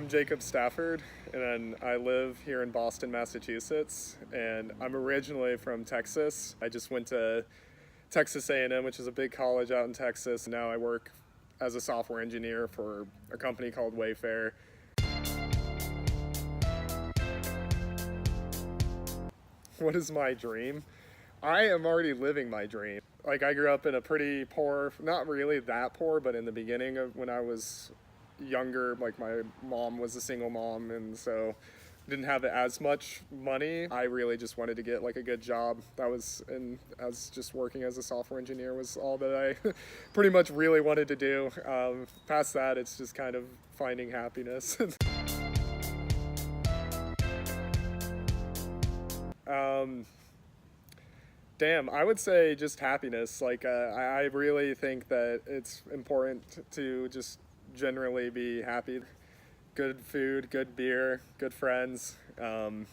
I'm Jacob Stafford, and I live here in Boston, Massachusetts, and I'm originally from Texas. I just went to Texas A&M, which is a big college out in Texas. Now I work as a software engineer for a company called Wayfair. What is my dream? I am already living my dream. Like, I grew up in a pretty poor, not really that poor, but in the beginning of when I was younger, like my mom was a single mom, and so didn't have as much money. I really just wanted to get like a good job. That was, and as just working as a software engineer was all that I pretty much really wanted to do. Past that, it's just kind of finding happiness. Damn, I would say just happiness. Like, I really think that it's important to just generally be happy. Good food, good beer, good friends. The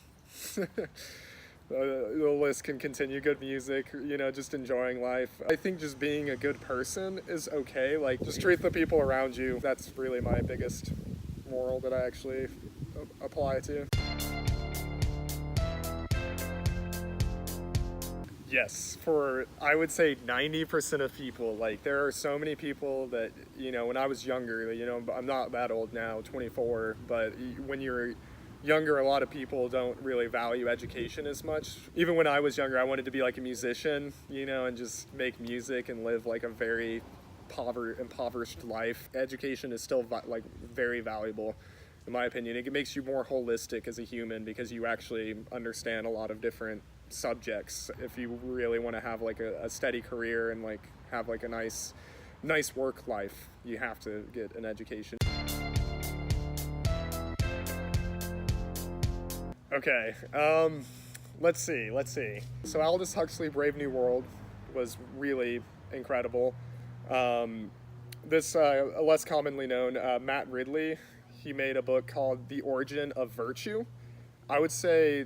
list can continue. Good music, you know, just enjoying life. I think just being a good person is okay. Like, just treat the people around you. That's really my biggest moral that I actually apply to. Yes, for, I would say 90% of people. Like, there are so many people that, you know, when I was younger, you know, I'm not that old now, 24, but when you're younger, a lot of people don't really value education as much. Even when I was younger, I wanted to be like a musician, you know, and just make music and live like a very impoverished life. Education is still like very valuable, in my opinion. It makes you more holistic as a human because you actually understand a lot of different subjects. If you really want to have like a steady career and like have like a nice work life, you have to get an education. Okay, let's see. So Aldous Huxley, Brave New World was really incredible. This less commonly known, Matt Ridley, he made a book called The Origin of Virtue. I would say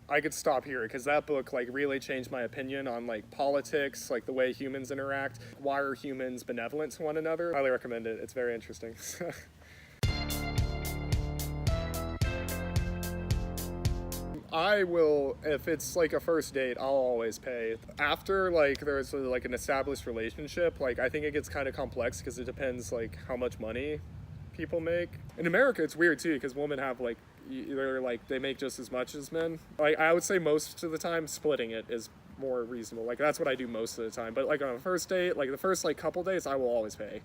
I could stop here because that book like really changed my opinion on like politics, like the way humans interact. Why are humans benevolent to one another? Highly recommend it. It's very interesting. I will, if it's like a first date, I'll always pay. After like there's like an established relationship, like I think it gets kind of complex because it depends like how much money people make. In America, it's weird too because women have like either like they make just as much as men. Like I would say most of the time splitting it is more reasonable. Like that's what I do most of the time. But like on a first date, like the first like couple dates, I will always pay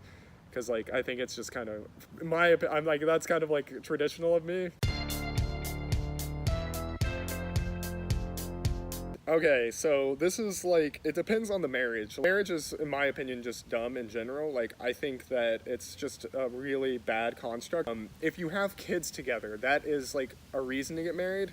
because like I think it's just kind of I'm like that's kind of like traditional of me. Okay, so this is like, it depends on the marriage. Marriage is, in my opinion, just dumb in general. Like, I think that it's just a really bad construct. If you have kids together, that is like a reason to get married,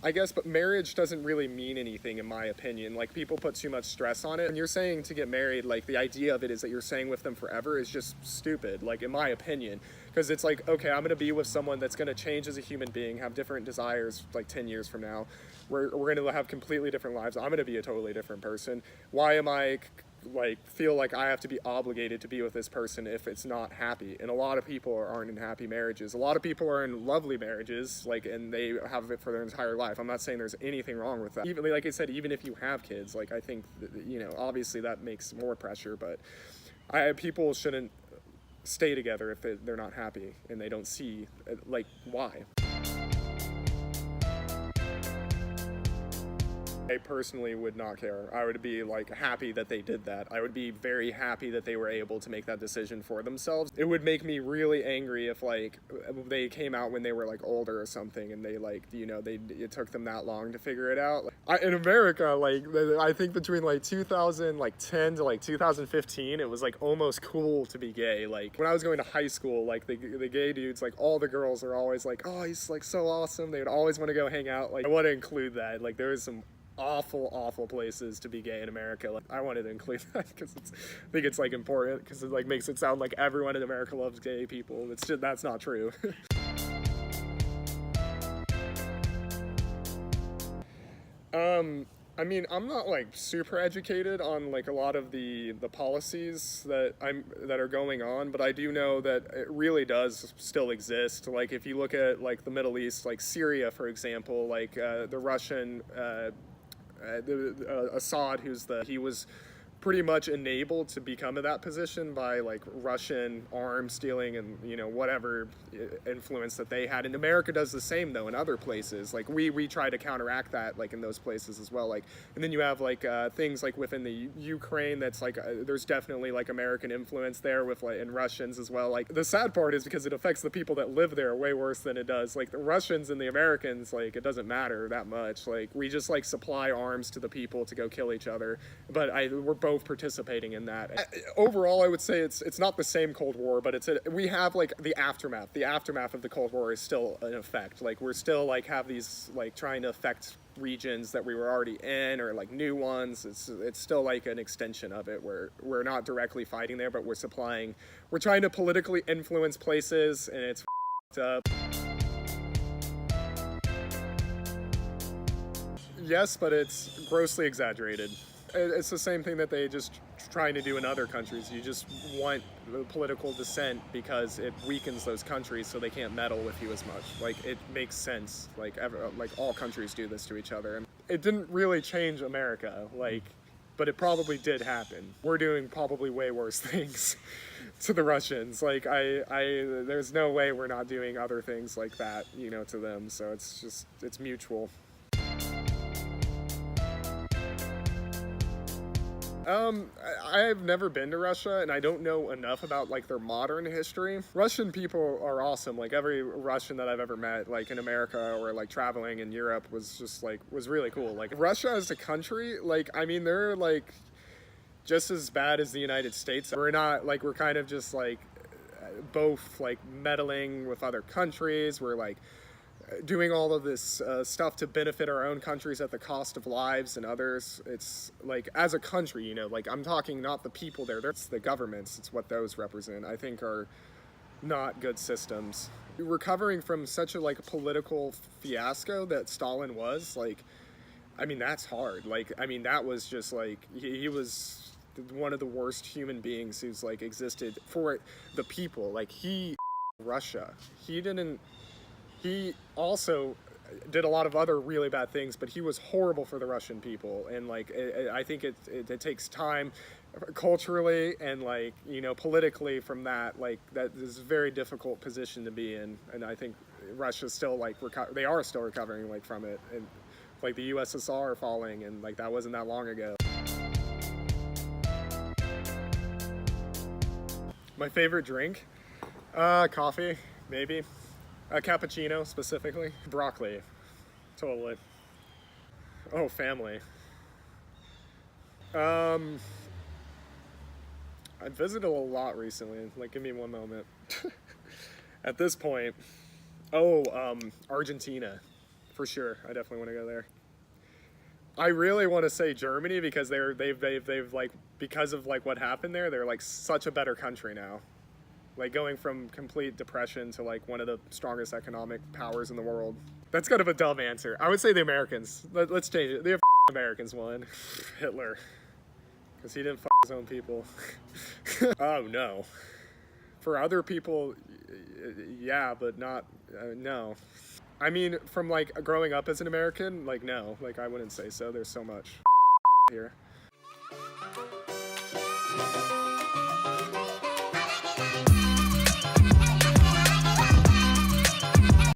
I guess, but marriage doesn't really mean anything in my opinion. Like, people put too much stress on it. When you're saying to get married, like the idea of it is that you're staying with them forever is just stupid, like in my opinion. Because it's like, okay, I'm gonna be with someone that's gonna change as a human being, have different desires like 10 years from now. We're gonna have completely different lives. I'm gonna be a totally different person. Why am I like feel like I have to be obligated to be with this person if it's not happy? And a lot of people aren't in happy marriages. A lot of people are in lovely marriages, like, and they have it for their entire life. I'm not saying there's anything wrong with that. Even like I said, even if you have kids, like I think that, you know, obviously that makes more pressure, but people shouldn't stay together if they're not happy and they don't see like why. I personally would not care. I would be like happy that they did that. I would be very happy that they were able to make that decision for themselves. It would make me really angry if like they came out when they were like older or something and they like, you know, it took them that long to figure it out. In America, like I think between like 2010 to like 2015, it was like almost cool to be gay. Like when I was going to high school, like the gay dudes, like all the girls are always like, oh, he's like so awesome. They would always want to go hang out. Like I want to include that. Like there is some awful places to be gay in America. Like I wanted to include that because I think it's like important because it like makes it sound like everyone in America loves gay people. It's just, that's not true. I mean, I'm not like super educated on like a lot of the policies that are going on, but I do know that it really does still exist. Like if you look at like the Middle East, like Syria, for example, like the Russian Assad, he was pretty much enabled to become in that position by like Russian arms dealing and, you know, whatever influence that they had. And America does the same though in other places. Like we try to counteract that like in those places as well. Like, and then you have like things like within the Ukraine that's like there's definitely like American influence there with like, and Russians as well. Like the sad part is because it affects the people that live there way worse than it does like the Russians and the Americans. Like it doesn't matter that much. Like we just like supply arms to the people to go kill each other, but we're both participating in that. Overall, I would say it's not the same Cold War, but we have like the aftermath. The aftermath of the Cold War is still in effect. Like we're still like have these like trying to affect regions that we were already in or like new ones. It's still like an extension of it where we're not directly fighting there, but we're trying to politically influence places, and it's up. Yes, but it's grossly exaggerated. It's the same thing that they just trying to do in other countries. You just want the political dissent because it weakens those countries so they can't meddle with you as much. Like it makes sense. Like all countries do this to each other. And it didn't really change America, but it probably did happen. We're doing probably way worse things to the Russians. Like there's no way we're not doing other things like that, you know, to them. So it's mutual. I've never been to Russia, and I don't know enough about like their modern history. Russian people are awesome. Like every Russian that I've ever met, like in America or like traveling in Europe, was really cool. Like Russia as a country, like I mean they're like just as bad as the United States. We're kind of just like both like meddling with other countries. We're like doing all of this stuff to benefit our own countries at the cost of lives and others. It's like as a country, you know, like I'm talking not the people there, it's the governments. It's what those represent, I think, are not good systems. Recovering from such a like political fiasco that Stalin was, like, I mean, that's hard. Like, I mean, that was just like he was one of the worst human beings who's like existed for the people. Like Russia, he also did a lot of other really bad things, but he was horrible for the Russian people. And like, I think it takes time culturally and like, you know, politically from that, like that is a very difficult position to be in. And I think Russia's still like, they are still recovering like from it. And like the USSR falling, and like that wasn't that long ago. My favorite drink? Coffee, maybe. A cappuccino, specifically. Broccoli. Totally. Oh, family. I visited a lot recently. Like, give me one moment. At this point, Argentina. For sure. I definitely want to go there. I really want to say Germany because they've like, because of like what happened there, they're like such a better country now. Like going from complete depression to like one of the strongest economic powers in the world. That's kind of a dumb answer. I would say the Americans. Let's change it. The Americans won. Hitler. Because he didn't his own people. Oh no. For other people, yeah, but not, no. I mean, from like growing up as an American, like no. Like I wouldn't say so. There's so much here.